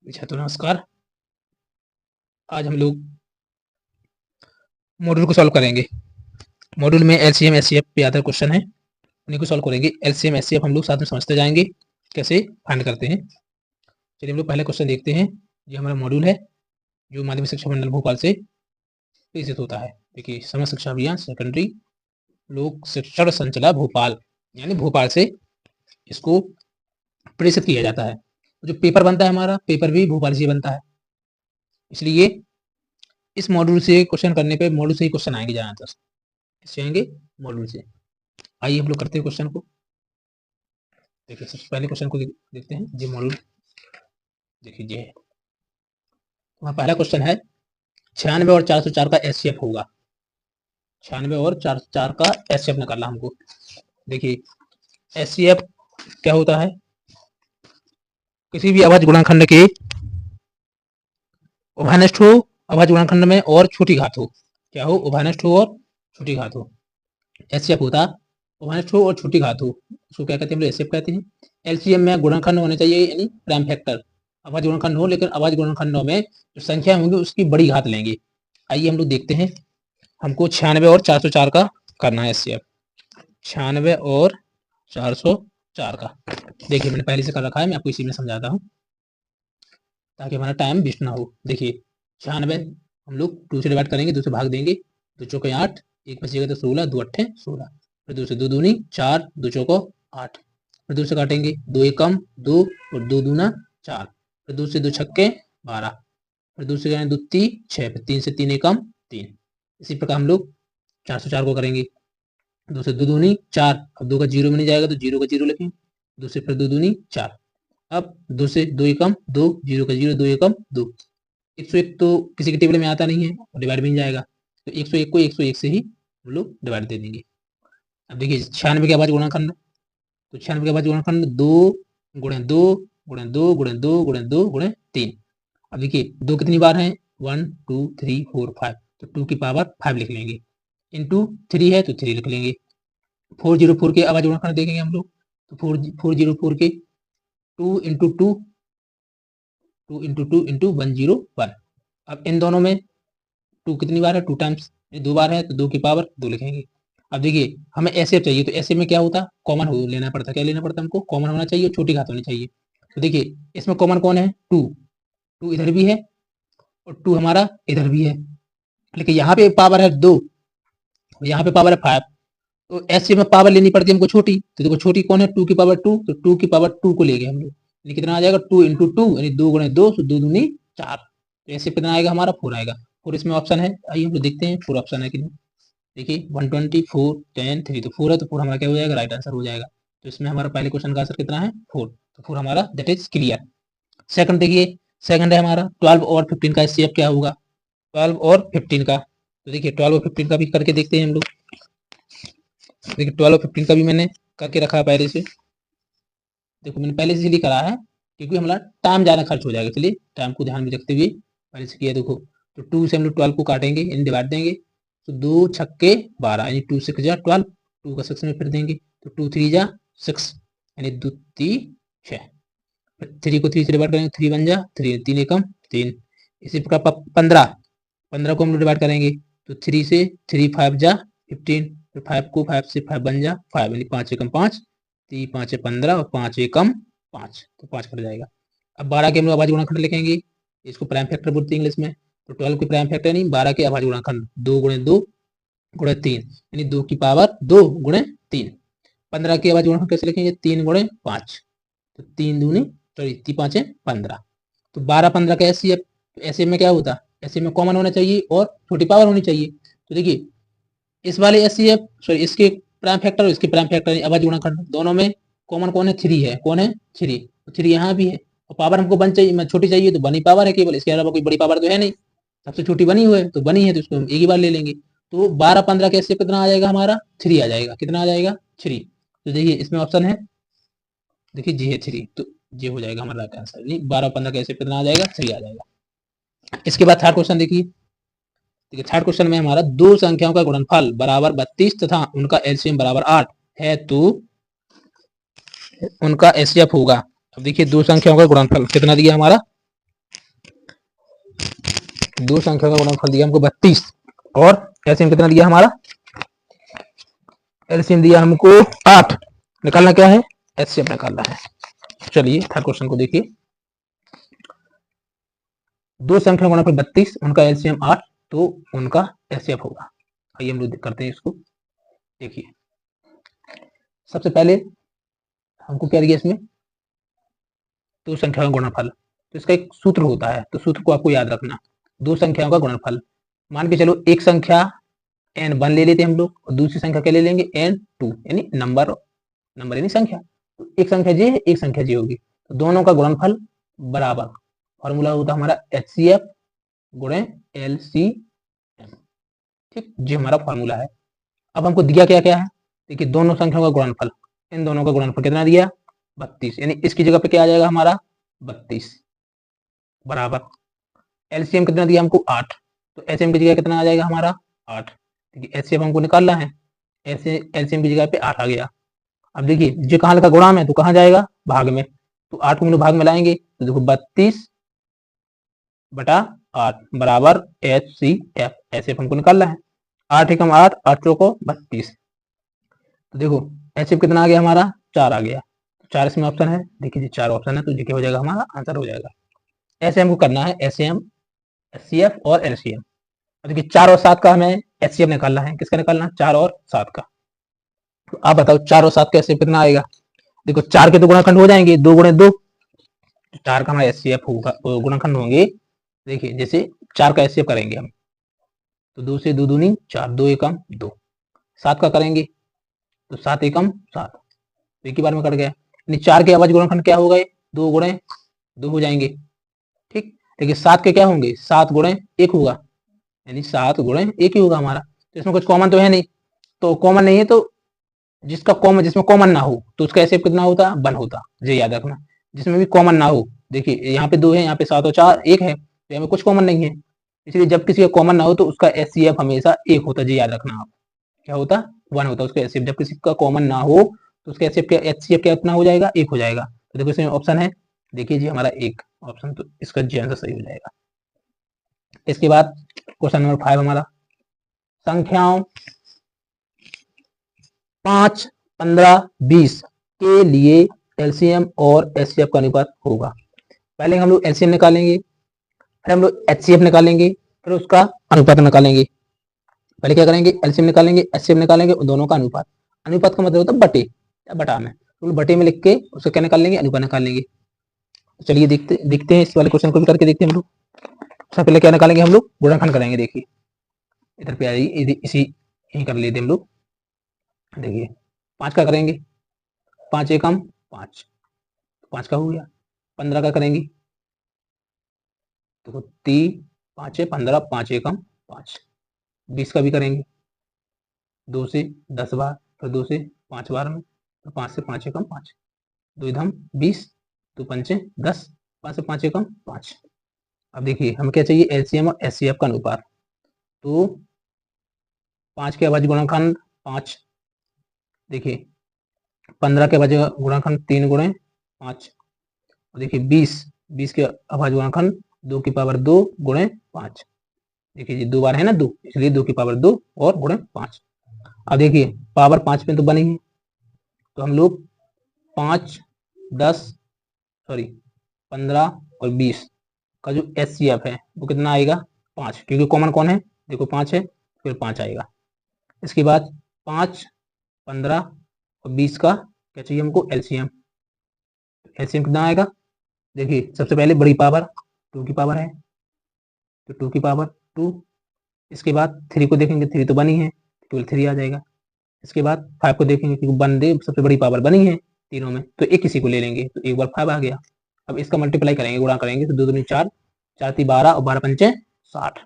छात्रों नमस्कार। आज हम लोग मॉड्यूल को सॉल्व करेंगे। मॉड्यूल में एलसीएम एचसीएफ पे आधा क्वेश्चन है, उन्हीं को सॉल्व करेंगे। एलसीएम एचसीएफ हम लोग साथ में समझते जाएंगे कैसे फाइंड करते हैं। चलिए हम लोग पहले क्वेश्चन देखते हैं। ये हमारा मॉड्यूल है जो माध्यमिक शिक्षा मंडल भोपाल से प्रेषित होता है। देखिए, समग्र शिक्षा अभियान सेकेंडरी लोक शिक्षण संचला भोपाल, यानी भोपाल से इसको प्रेषित किया जाता है। जो पेपर बनता है हमारा, पेपर भी भोपाल से बनता है, इसलिए इस मॉड्यूल से क्वेश्चन करने पे मॉड्यूल से ही क्वेश्चन आएंगे ज़्यादातर। किससे आएंगे? मॉड्यूल से। आइए हम लोग करते हैं क्वेश्चन को। देखिए, सबसे पहले क्वेश्चन को देखते हैं। ये मॉड्यूल देखिए, ये है हमारा पहला क्वेश्चन है 96 और 404 का एचसीएफ होगा। 96 और 404 का एचसीएफ निकालना हमको। देखिए, एचसीएफ क्या होता है? किसी भी अभाज्य गुणनखंड के उभयनिष्ठ हो, अभाज्य गुणनखंड में और छोटी घात हो। क्या हो? उभयनिष्ठ हो और छोटी घात हो। एचसीएफ होता उभयनिष्ठ हो और छोटी घात हो, उसको क्या कहते हैं? एचसीएफ कहते हैं। एलसीएम में गुणनखंड होने चाहिए, यानी प्राइम फैक्टर। अभाज्य गुणनखंड हो, लेकिन अभाज्य गुणनखंडों में जो संख्या होंगी उसकी बड़ी घात लेंगे। आइए हम लोग देखते हैं। हमको 96 और 404 का करना है एचसीएफ। 96 और 404 का देखिए मैंने पहले से कर रखा है, मैं आपको इसी में समझाता हूँ ताकि हमारा टाइम वेस्ट ना हो। देखिए, 96 हम लोग 2 से डिवाइड करेंगे, 2 से भाग देंगे, 2 चौके 8, 1 बचेगा तो 16, 2 अट्ठे 16, फिर 2 से 2 दूनी 4, 2 चौको 8, फिर 2 से काटेंगे, 2 एकम 2 और 2 दूना 4, फिर 2 से 2 छक्के 12, फिर 2 से 2 3 6, फिर 3 से 3 एकम 3। इसी प्रकार हम लोग 404 को करेंगे। 2 से 2 दूनी 4, अब 2 का 0 में नहीं जाएगा तो 0 का 0 लिखें, 2 से फिर 2 दूनी 4, अब 2 से 2 एकम 2, 0 का 0, 2 एकम 2। 101 तो किसी के टेबल में आता नहीं है और डिवाइड भी नहीं जाएगा, तो 101 को 101 से ही हम लोग डिवाइड दे देंगे। अब देखिए, 96 के अभाज्य गुणनखंड, तो 96 के अभाज्य गुणनखंड 2 गुणे 2 गुणे 2 गुणे 2 गुणे 2 गुणे 3। अब देखिए 2 कितनी बार है? 1 2 3 4 5, तो 2 की पावर 5 लिख लेंगे, इंटू 3 है तो 3 लिख लेंगे। 404 के अभाज्य गुणनखंड देखेंगे हम लोग, तो 404 के 2 इंटू 2 2 इंटू 2 इंटू 101। अब इन दोनों में 2 कितनी बार है? 2 टाइम्स, 2 बार है तो 2 की पावर 2 लिखेंगे। अब देखिए, हमें ऐसे चाहिए, तो ऐसे में क्या होता? कॉमन हो लेना पड़ता। क्या लेना पड़ता? हमको कॉमन होना चाहिए, छोटी घात होनी चाहिए। तो देखिए, इसमें कॉमन कौन है? 2। 2 इधर भी है और 2 हमारा इधर भी है, लेकिन यहाँ पे पावर है 2 और यहाँ पे पावर है 5, तो ऐसे में पावर लेनी पड़ती है हमको छोटी। तो देखो, छोटी कौन है? 2 की पावर 2, तो 2 की पावर 2 को ले गए हम लोग, यानी कितना आ जाएगा? 2 इंटू 2, यानी 2 गुणे 2, तो 2 दूनी 4, तो ऐसे कितना आएगा हमारा? 4 आएगा। 4 इसमें ऑप्शन है, आइए हम लोग देखते हैं 4 ऑप्शन है कि नहीं। देखिए 124 10 3, तो 4 है, तो 4 हमारा क्या हो जाएगा? राइट आंसर हो जाएगा। तो इसमें हमारा पहले क्वेश्चन का आंसर कितना है? 4, तो 4 हमारा दैट इज क्लियर। सेकंड देखिए, सेकंड है हमारा 12 और 15 का एचसीएफ क्या होगा? 12 और 15 का, तो देखिए 12 और 15 का भी करके देखते हैं हम लोग। देखिए 12 और 15 का भी मैंने करके रखा है पहले से। देखो मैंने पहले से इसलिए करा है क्योंकि हमारा टाइम ज़्यादा खर्च हो जाएगा। चलिए टाइम को ध्यान में रखते हुए पहले से किया। देखो, तो 2 से हम लोग 12 को काटेंगे, यानी डिवाइड देंगे, तो 2 छक्के 12, यानी 2 6 जा 12, 2 का 6 में फिर देंगे, तो 2 3 जा 6, यानी 2 3 6, फिर 3 को 3 से डिवाइड करेंगे, 3 1 जा 3, 3 एकम 3। इसी प्रकार 15 को हम लोग डिवाइड करेंगे, तो 3 से 3 5 जा 15, फिर 5 को 5 से 5 बन जा 5, यानी 5 एकम 5, 3 5 है 15 और 5 एकम 5, तो 5 कट जाएगा। अब 12 के हम लोग अभाज्य गुणनखंड लिखेंगे, इसको प्राइम फैक्टर बोलते हैं इंग्लिश में। तो 12 के प्राइम फैक्टर नहीं, 12 के अभाज्य गुणनखंड 2 गुणे 2 गुणे 3, यानी 2 की पावर 2 गुणे 3। 15 के अभाज्य गुणनखंड कैसे लिखेंगे? 3 गुणे 5, तो 3 दूनी 3 5 है 15, तो 12 15 का ऐसे ऐसे में क्या होता? ऐसे में कॉमन होना चाहिए और छोटी पावर होनी चाहिए। तो देखिए, इस वाले एचसीएफ सॉरी इसके प्राइम फैक्टर और इसके प्राइम फैक्टर अभाज्य गुणनखंड दोनों में कॉमन कौन है? 3 है। कौन है? 3, तो 3 यहाँ भी है, और पावर हमको 1 चाहिए, छोटी चाहिए, तो 1 ही पावर है केवल, इसके अलावा कोई बड़ी पावर तो है नहीं। सबसे छोटी बनी हुई है, तो बनी है, तो इसको हम एक ही बार ले लेंगे। तो 12 15 का एचसीएफ कितना आ जाएगा हमारा? 3 आ जाएगा। कितना आ जाएगा? 3। तो देखिए इसमें ऑप्शन है, देखिए जी है 3, तो ये हो जाएगा हमारा राइट आंसर। नहीं, 12 15 का एचसीएफ कितना आ जाएगा? 3 आ जाएगा। इसके बाद थर्ड क्वेश्चन देखिए। देखिए थर्ड क्वेश्चन में हमारा दो संख्याओं का गुणनफल बराबर 32 तथा उनका एलसीएम बराबर 8 है, तो उनका एचसीएफ होगा। अब देखिए दो संख्याओं का गुणनफल कितना दिया हमारा? दो संख्या का गुणनफल दिया हमको 32 और एलसीएम कितना दिया हमारा, एलसीएम दिया हमको 8। निकालना क्या है, एचसीएफ निकालना है। चलिए थर्ड क्वेश्चन को देखिए। दो संख्या का गुणनफल 32, उनका एलसीएम 8, तो उनका एचसीएफ होगा। आइए हम लोग करते हैं इसको। देखिए सबसे पहले हमको क्या दिया इसमें, दो संख्या का गुणनफल, तो इसका एक सूत्र होता है, तो सूत्र को आपको याद रखना। दो संख्याओं का गुणनफल, मान के चलो एक संख्या n1 ले लेते हैं हम लोग और दूसरी संख्या क्या ले लेंगे n2, यानी नंबर यानी संख्या। तो एक संख्या j है, एक संख्या j होगी, तो दोनों का गुणनफल बराबर, फॉर्मूला होता है हमारा HCF गुणे LCM। ठीक, ये हमारा फॉर्मूला है। अब हमको दिया क्या क्या है, देखिए दोनों संख्याओं का गुणनफल, इन दोनों का गुणनफल कितना दिया 32, यानी इसकी जगह पे क्या आ जाएगा हमारा 32 बराबर एलसीएम कितना दिया हमको 8, तो एचसीएम की जगह कितना आ जाएगा हमारा 8। देखिए एचसीएम हमको निकालना है, ऐसे एलसीएम की जगह पे 8 आ गया। अब देखिए जो कहाँ लिखा गुणा में, तो कहाँ जाएगा भाग में, तो 8 को हम लोग भाग में लाएंगे, तो देखो 32 बटा 8 बराबर HCF, एचसीएफ हमको निकालना है। 8 एकम 8, 8 चौको 32, तो देखो एचसीएफ कितना आ गया हमारा 4 आ गया। 4 इसमें ऑप्शन है, देखिए जी 4 ऑप्शन है, तो ये हो जाएगा हमारा आंसर हो जाएगा। ऐसे हमको करना है एचसीएम, एचसीएफ और एलसीएम। देखिए 4 और 7 का हमें एचसीएफ निकालना है, किसका निकालना है 4 और 7 का। तो आप बताओ 4 और 7 का एचसीएफ कितना आएगा, देखो 4 के तो गुणाखंड हो जाएंगे, 2 गुणे 2, 4 का हमारा एचसीएफ होगा, गुणाखंड होंगे। देखिए जैसे 4 का एचसीएफ करेंगे हम, तो 2 से 2 दूनी 4, 2 एकम 2। 7 का करेंगे तो 7 एकम 7, तो एक ही बार में कट गया, यानी 4 के अवज गुणनखंड क्या हो गए 2 गुणे 2 हो जाएंगे। ठीक, देखिए 7 के क्या होंगे 7 गुणे 1 होगा, यानी 7 गुणे 1 ही होगा हमारा। तो इसमें कुछ कॉमन तो है नहीं, तो कॉमन नहीं है, तो जिसका कॉमन, जिसमें कॉमन ना हो तो उसका एचसीएफ कितना होता 1 होता, ये याद रखना। जिसमें भी कॉमन ना हो, देखिए यहाँ पे 2 है, यहाँ पे 7 और 4 1 है, तो यहाँ पे कुछ कॉमन नहीं है, इसलिए जब किसी का कॉमन ना हो तो उसका एचसीएफ हमेशा 1 होता, ये याद रखना आप। क्या होता 1 होता उसका एचसीएफ, जब किसी का कॉमन ना हो तो उसका एचसीएफ क्या कितना हो जाएगा 1 हो जाएगा। तो देखो इसमें ऑप्शन है, देखिए जी हमारा 1 ऑप्शन, तो इसका जी आंसर सही हो जाएगा। इसके बाद क्वेश्चन नंबर 5 हमारा, संख्याओं 5, 15, 20 के लिए एलसीएम और एचसीएफ का अनुपात होगा। पहले हम लोग एलसीएम निकालेंगे, फिर हम लोग एचसीएफ निकालेंगे, फिर उसका अनुपात निकालेंगे। पहले क्या करेंगे एलसीएम निकालेंगे, एचसीएफ निकालेंगे, दोनों का अनुपात। अनुपात का मतलब होता है बटे या बटा में, तो बटे में लिख के उसका क्या निकाल लेंगे अनुपात निकाल लेंगे। चलिए देखते हैं इस वाले क्वेश्चन को भी करके देखते हैं हम लोग। सबसे पहले क्या निकालेंगे हम लोग गुणनखंड करेंगे, देखिए इधर पे आइए, इसी यही कर लेते हम लोग। देखिए 5 का करेंगे, 5 एकम 5, 5 का हो गया। 15 का करेंगे, तो 3 5 15, 5 एकम 5। 20 का भी करेंगे, 2 से 10 बार, फिर 2 से 5 बार में, तो 5 से 5 एकम 5, 2 धम 20, 2 पंचे 10, 5 से 5 एकम 5। अब देखिए हमें क्या चाहिए एलसीएम और एचसीएफ का अनुपात, तो 5 के अभाज्य गुणनखंड 5, देखिए 15 के अभाज्य गुणनखंड 3 गुणे 5, और देखिए 20 के अभाज्य गुणनखंड 2 की पावर 2 गुणे 5। देखिए ये 2 बार है ना 2, इसलिए 2 की पावर 2 और गुणे 5। अब देखिए पावर 5 में तो बनी है, तो हम लोग 5, 10 सॉरी 15 और 20 का जो एचसीएफ है वो कितना आएगा 5, क्योंकि कॉमन कौन है देखो 5 है, फिर 5 आएगा। इसके बाद 5, 15 और 20 का क्या चाहिए हमको एलसीएम। एलसीएम कितना आएगा, देखिए सबसे पहले बड़ी पावर 2 की पावर है, तो 2 की पावर 2। इसके बाद 3 को देखेंगे, 3 तो बनी है, केवल 3 आ जाएगा। इसके बाद 5 को देखेंगे क्योंकि 1 दे सबसे बड़ी पावर बनी है तीनों में, तो एक किसी को ले लेंगे, तो एक बार 5 आ गया। अब इसका मल्टीप्लाई करेंगे, गुणा करेंगे, तो 2 दूनी 4, 4 ती 12 और 12 पंचे 60।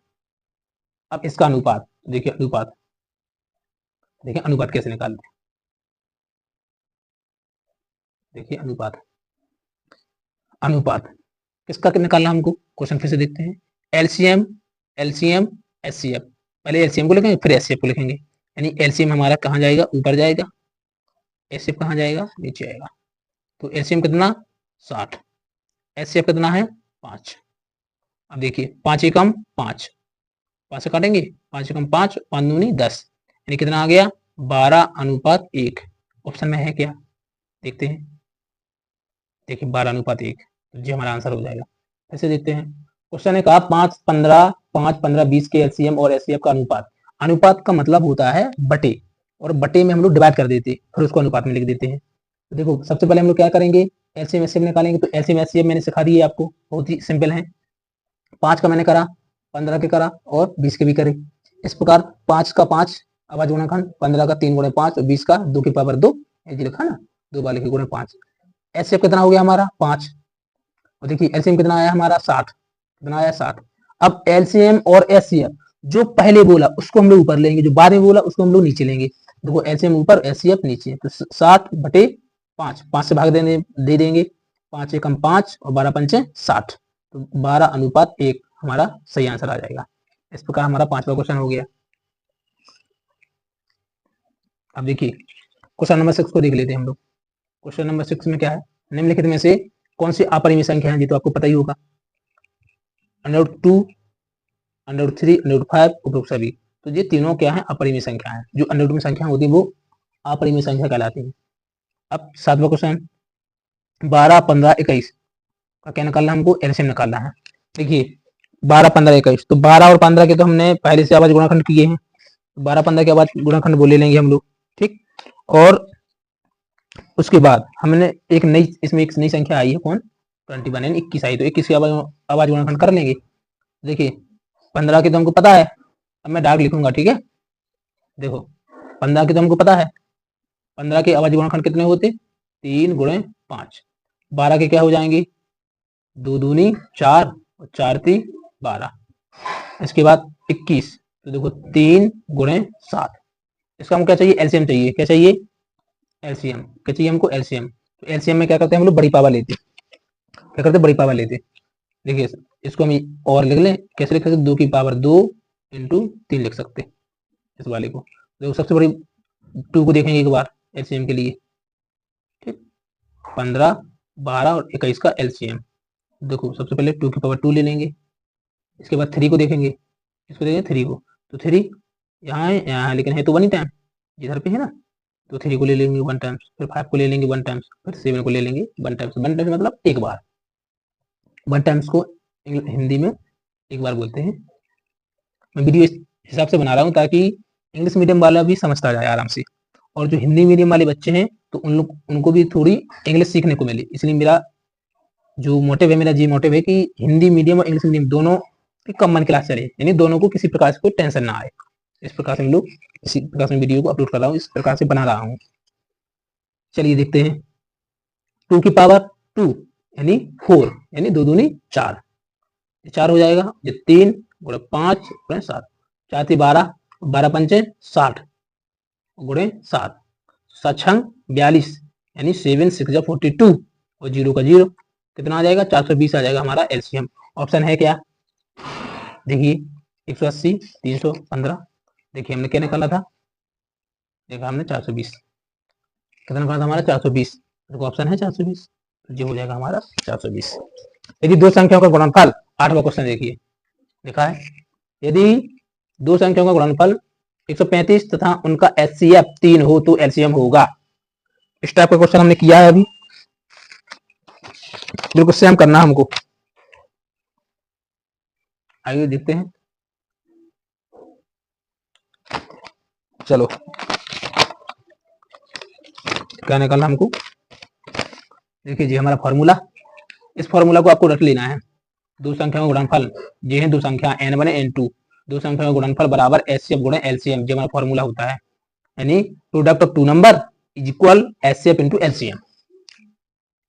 अब इसका अनुपात देखिए, अनुपात कैसे निकालते हैं, देखिए अनुपात किसका निकालना हमको, क्वेश्चन फिर से देखते हैं। एलसीएम एचसीएफ, पहले एलसीएम को लिखेंगे फिर एचसीएफ को लिखेंगे, यानी एलसीएम हमारा कहाँ जाएगा ऊपर जाएगा, एचसीएफ कहाँ जाएगा नीचे आएगा। तो एलसीएम कितना 60, एचसीएफ कितना है 5। अब देखिए 5 एकम 5, 5 से काटेंगे, 5 एकम 5, 5 दूनी 10, यानी कितना आ गया 12:1। ऑप्शन में है क्या, देखते हैं। देखिए 12:1, तो जी हमारा आंसर हो जाएगा। ऐसे देखते हैं, क्वेश्चन ने कहा 5:15 के एलसीएम और एचसीएफ का अनुपात। अनुपात का मतलब होता है बटे, और बटे में हम लोग डिवाइड कर देते फिर उसको अनुपात में लिख देते हैं। तो देखो सबसे पहले हम लोग क्या करेंगे, एलसीएम एचसीएफ निकालेंगे। तो एलसीएम एचसीएफ मैंने सिखा दी है आपको, बहुत ही सिंपल है। 5 का मैंने करा, 15 के करा और 20 के भी करे। इस प्रकार 5 का 5 अभाज्य गुणनखंड, 15 का 3 गुणे 5 और 20 का 2 की पावर 2, ये लिखा ना, 2 वाले के गुणे 5। एचसीएफ कितना हो गया हमारा 5, और देखिए एलसीएम कितना आया हमारा 60, कितना आया 60। अब एलसीएम और एचसीएफ, जो पहले बोला उसको हम लोग ऊपर लेंगे, जो बाद में बोला उसको हम लोग नीचे लेंगे। देखो एलसीएम ऊपर एचसीएफ नीचे, तो 60/5, 5 से भाग दे देंगे, 5 एकम 5 और 12 पंचे 60, तो 12:1 हमारा सही आंसर आ जाएगा। इस प्रकार हमारा 5वां क्वेश्चन हो गया। अब देखिए क्वेश्चन नंबर 6 को देख लेते हैं हम लोग। क्वेश्चन नंबर 6 में क्या है, निम्नलिखित में से कौन सी अपरिमेय संख्या है, ये तो आपको पता ही होगा, √2, √3, √5 उपरोक्त सभी। तो ये तीनों क्या है, अपरिमेय संख्या है। जो √2 में संख्या होती है वो अपरिमेय संख्या कहलाती है। अब 7वां क्वेश्चन, 12, 15, 21 का क्या निकालना है हमको, एलसीएम निकालना है। देखिए 12, 15, 21, तो 12 और 15 के तो हमने पहले से आवाज गुणाखंड किए हैं, 12, 15 के आवाज गुणाखंड बोले लेंगे हम लोग, ठीक। और उसके बाद हमने एक नई, इसमें एक नई संख्या आई है, कौन, 21 यानी 21 आई, तो 21 की आवाज गुणाखंड कर लेंगे। देखिए 15 की तो हमको पता है, अब मैं डार्क लिखूंगा, ठीक है। देखो 15 की तो हमको पता है, 15 के आवाज गुणनखंड कितने होते, 3 गुणे 5। 12 के क्या हो जाएंगे, 2 दूनी 4 और 4 ती 12। इसके बाद 21, तो देखो 3 गुणे 7। इसका हमको क्या चाहिए, एलसीएम चाहिए। क्या चाहिए, एलसीएम। क्या चाहिए हमको, एलसीएम। तो एलसीएम में क्या करते हैं हम लोग, बड़ी पावर लेते, क्या करते, बड़ी पावर लेते। देखिए इसको हम और लिख लें, कैसे लिख सकते, 2 की पावर 2 इंटू 3 लिख सकते इस वाले को। देखो सबसे बड़ी 2 को देखेंगे एक बार एलसीएम के लिए, ठीक। 15, 12 और 21 का एलसीएम। देखो सबसे पहले 2 की पावर 2 ले लेंगे, इसके बाद 3 को देखेंगे, इसको देखेंगे 3 को, तो 3 यहाँ है, यहाँ है, लेकिन है तो 1 ही टाइम, इधर पे है ना, तो 3 को ले लेंगे 1 टाइम्स, फिर 5 को ले लेंगे 1 टाइम्स, फिर 7 को ले लेंगे 1 टाइम्स। 1 टाइम्स मतलब एक बार, 1 टाइम्स को हिंदी में एक बार बोलते हैं। मैं वीडियो इस हिसाब से बना रहा हूँ ताकि इंग्लिश मीडियम वाला भी समझता जाए आराम से, और जो हिंदी मीडियम वाले बच्चे हैं तो उनको भी थोड़ी इंग्लिश सीखने को मिले। इसलिए मेरा जो मोटिव है, मेरा जी मोटिव है कि हिंदी मीडियम और इंग्लिश मीडियम दोनों की कॉमन क्लास चले, यानी दोनों को किसी प्रकार से कोई टेंशन ना आए। इस प्रकार से हम लोग इसी प्रकार से वीडियो को अपलोड कर रहा हूँ, इस प्रकार से बना रहा हूँ। चलिए देखते हैं, 2 की पावर 2 यानी 4, यानी 2 दूनी 4, 4 हो जाएगा, ये 3 गुणे 5 गुणे 7, 4 ती 12, 12 पंचे 60 गुणे 7, 7 42, यानी 7 6 42 और 0 का 0, कितना आ जाएगा, 420 आ जाएगा हमारा एलसीएम। ऑप्शन है क्या, देखिए 180, 315। देखिए हमने क्या निकाला था, देखा हमने 420, कितना निकाला था हमारा 420, देखो ऑप्शन है 420, तो ये हो जाएगा हमारा 420। यदि दो संख्याओं का गुणनफल, 8वां क्वेश्चन देखिए, लिखा है यदि दो संख्याओं का गुणनफल 135 तथा उनका एचसीएफ 3 हो तो एलसीएम होगा। इस टाइप का क्वेश्चन हमने किया है अभी, बिल्कुल सेम करना हमको। आइए देखते हैं, चलो क्या निकालना हमको, देखिए जी हमारा फॉर्मूला, इस फॉर्मूला को आपको रख लेना है। दो संख्याओं का गुणनफल, ये है दो संख्या n1 n2, दो संख्याओं का गुणनफल बराबर एचसीएफ गुणे एलसीएम, जो हमारा फॉर्मूला होता है, यानी product of two number is equal HCF into LCM.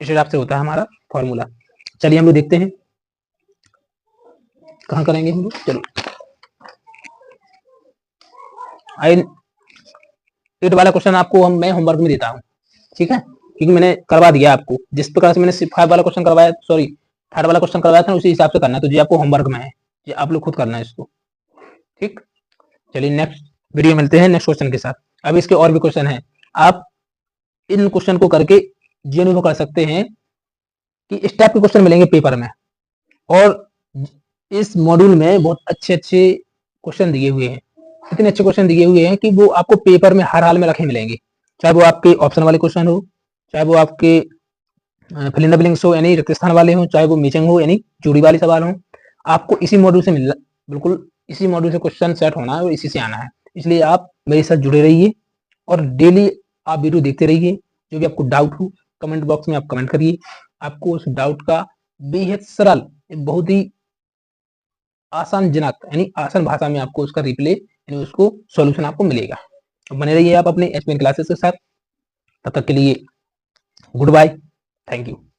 इस हिसाब से होता है हमारा फॉर्मूला। चलिए हम लोग देखते हैं कहाँ करेंगे हम लोग, चलो आई 8 वाला क्वेश्चन आपको मैं होमवर्क में देता हूँ, ठीक है, क्योंकि मैंने करवा दिया आपको, जिस प्रकार से मैंने 5 वाला क्वेश्चन करवाया, सॉरी 3rd वाला क्वेश्चन करवाया था, उसी हिसाब से करना है। तो ये आपको होमवर्क में है, ये आप लोग खुद करना है इसको, ठीक। चलिए नेक्स्ट वीडियो मिलते हैं नेक्स्ट क्वेश्चन के साथ। अब इसके और भी क्वेश्चन है, आप इन क्वेश्चन को करके ये अनुभव कर सकते हैं कि इस टाइप के क्वेश्चन मिलेंगे पेपर में, और इस मॉड्यूल में बहुत अच्छे-अच्छे क्वेश्चन दिए हुए हैं। इतने अच्छे क्वेश्चन दिए हुए हैं कि वो आपको पेपर में हर हाल में रखे मिलेंगे। चाहे वो आपके ऑप्शन वाले क्वेश्चन हो, चाहे वो आपके फिल इन द ब्लैंक्स हो यानी रिक्त स्थान वाले हों, चाहे वो मैचिंग हो यानी जोड़ी वाले सवाल हों, आपको इसी मॉड्यूल से बिल्कुल इसी मॉड्यूल से क्वेश्चन सेट होना है और इसी से आना है। इसलिए आप मेरे साथ जुड़े रहिए और डेली आप वीडियो देखते रहिए। जो भी आपको डाउट हो कमेंट बॉक्स में आप कमेंट करिए। आपको उस डाउट का बेहद सरल, बहुत ही आसानजनक यानी आसान भाषा में आपको उसका रिप्ले यानी उसको सॉल्यूशन आपको मिलेगा। तो बने रहिए आप अपने एचपीएन क्लासेस के साथ। तब तक के लिए गुड बाय, थैंक यू।